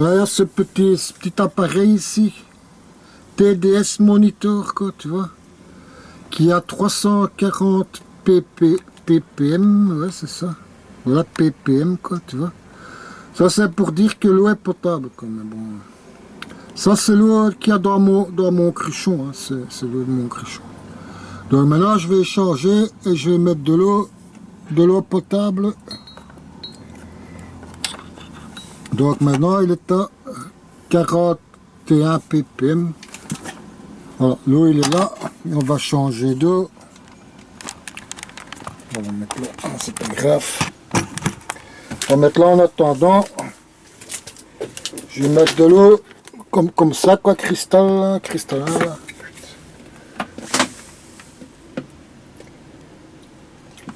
Là, il y a ce petit appareil ici, TDS Monitor, quoi, tu vois, qui a 340 ppm, ouais, c'est ça. Voilà, ppm, quoi, tu vois. Ça, c'est pour dire que l'eau est potable, quoi, mais bon. Ça, c'est l'eau qu'il y a dans mon cruchon, hein, c'est l'eau de mon cruchon. Donc maintenant, je vais changer et je vais mettre de l'eau potable. Donc maintenant, il est à 41 ppm. Voilà, l'eau, il est là. Et on va changer d'eau. On va mettre là, c'est pas grave. On va mettre là en attendant. Je vais mettre de l'eau comme ça, quoi, cristallin, là.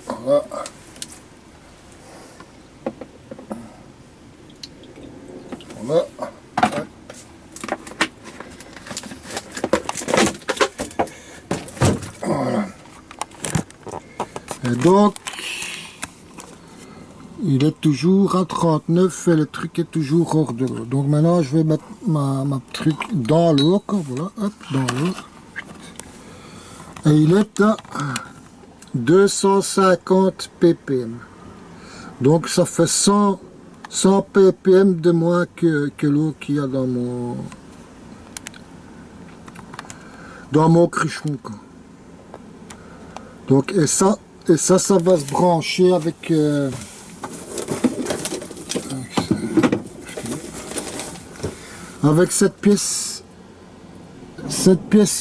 Voilà. Voilà. Voilà. Et donc, il est toujours à 39 et le truc est toujours hors de l'eau. Donc maintenant, je vais mettre ma truc dans l'eau, voilà, hop, dans l'eau. Et il est à 250 ppm. Donc ça fait 100 ppm de moins que l'eau qu'il y a dans mon cruchon, quoi. Donc et ça va se brancher avec cette pièce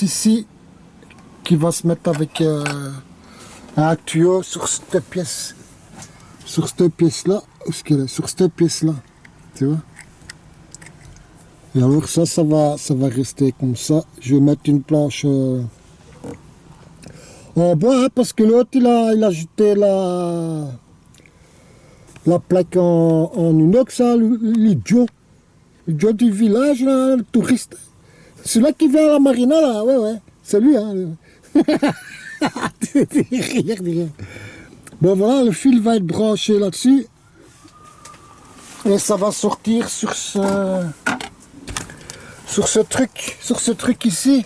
ici qui va se mettre avec un tuyau sur cette pièce là, sur cette pièce là, tu vois. Et alors ça va rester comme ça. Je vais mettre une planche en bois, hein, parce que l'autre il a jeté la plaque en inox, hein, l'idiot du village, là, le touriste. Celui-là qui vient à la marina, là, ouais, c'est lui, hein. Rien. Bon voilà, le fil va être branché là-dessus. Et ça va sortir sur ce truc ici.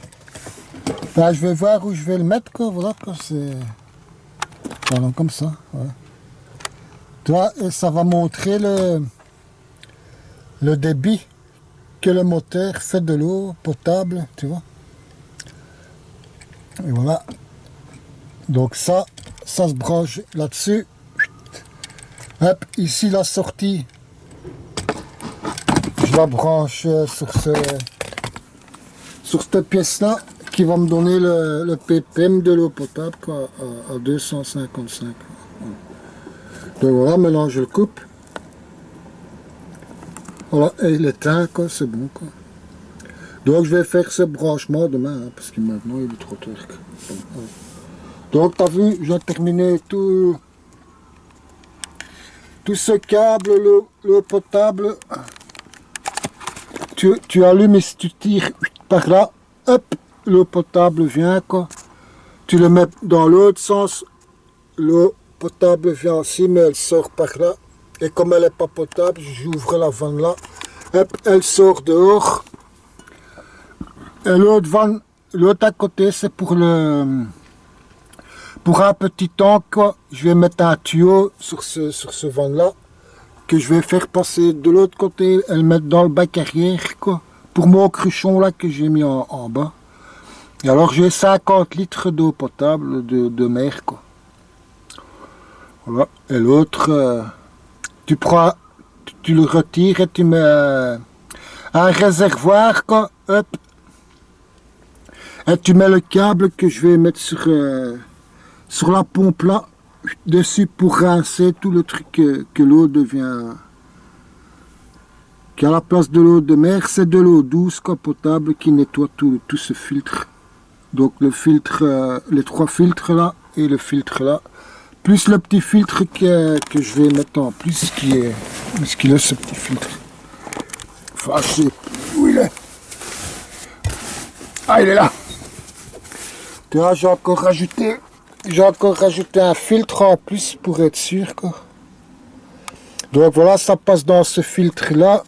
Là, je vais voir où je vais le mettre, quoi. Voilà, quoi, c'est... Voilà, comme ça, ouais. Tu vois, et ça va montrer le débit que le moteur fait de l'eau potable, tu vois. Et voilà. Donc ça se branche là-dessus. Hop, ici la sortie, je la branche sur cette pièce-là qui va me donner le ppm de l'eau potable, quoi, à 255. Donc voilà, maintenant je le coupe. Voilà, et il éteint, quoi, c'est bon, quoi. Donc je vais faire ce branchement demain, hein, parce que maintenant il est trop tard. Donc tu as vu, j'ai terminé tout ce câble, l'eau potable. Tu allumes et si tu tires par là, hop, l'eau potable vient, quoi. Tu le mets dans l'autre sens, l'eau potable vient aussi, mais elle sort par là. Et comme elle n'est pas potable, j'ouvre la vanne là, hop, elle sort dehors. Et l'autre à côté, c'est pour un petit tank, quoi. Je vais mettre un tuyau sur ce van là, que je vais faire passer de l'autre côté et le mettre dans le bac arrière, quoi, pour mon cruchon là que j'ai mis en bas. Et alors j'ai 50 litres d'eau potable de mer, quoi. Voilà. Et l'autre, tu le retires et tu mets un réservoir, quoi, hop. Et tu mets le câble que je vais mettre sur la pompe là, dessus pour rincer tout le truc que l'eau devient... Qu'à la place de l'eau de mer, c'est de l'eau douce, quoi, potable, qui nettoie tout ce filtre. Donc le filtre, les 3 filtres là, et le filtre là, plus le petit filtre que je vais mettre en plus, qui est... Est-ce qu'il a ce petit filtre? Enfin, je sais où il est. Ah, il est là. Tu vois, j'ai encore rajouté un filtre en plus pour être sûr, quoi. Donc voilà, ça passe dans ce filtre là.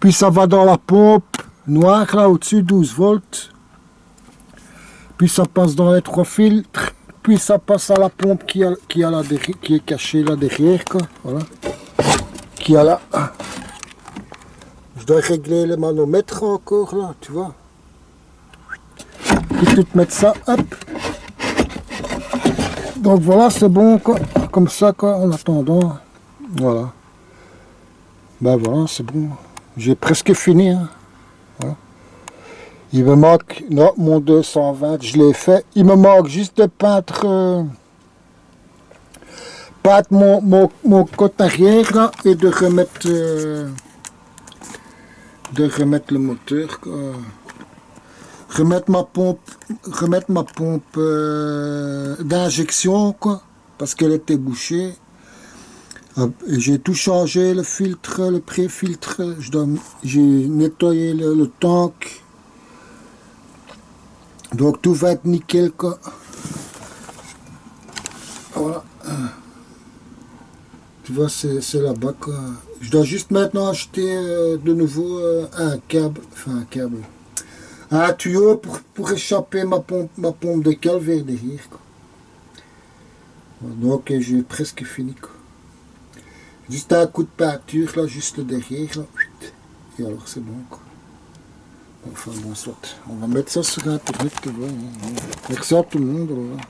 Puis ça va dans la pompe noire là au-dessus, 12 volts. Puis ça passe dans les 3 filtres. Puis ça passe à la pompe qui est cachée là derrière, quoi. Voilà. Qui a là. Je dois régler le manomètre encore là, tu vois. Puis tu te mets ça, hop. Donc voilà, c'est bon quoi. Comme ça quoi, en attendant. Voilà. Ben voilà, c'est bon. J'ai presque fini. Hein. Voilà. Il me manque, non, mon 220, je l'ai fait. Il me manque juste de peindre mon côté arrière là, et de remettre le moteur. Quoi. Remettre ma pompe d'injection quoi, parce qu'elle était bouchée. J'ai tout changé, le filtre, le pré-filtre, j'ai nettoyé le tank. Donc tout va être nickel quoi. Voilà. Tu vois, c'est là-bas quoi. Je dois juste maintenant acheter de nouveau un câble, un tuyau pour échapper ma pompe de calvaire derrière quoi. Donc j'ai presque fini quoi. Juste un coup de peinture là, juste derrière là. Et alors c'est bon quoi. Enfin bon, soit. On va mettre ça sur internet. Merci à tout le monde. Voilà.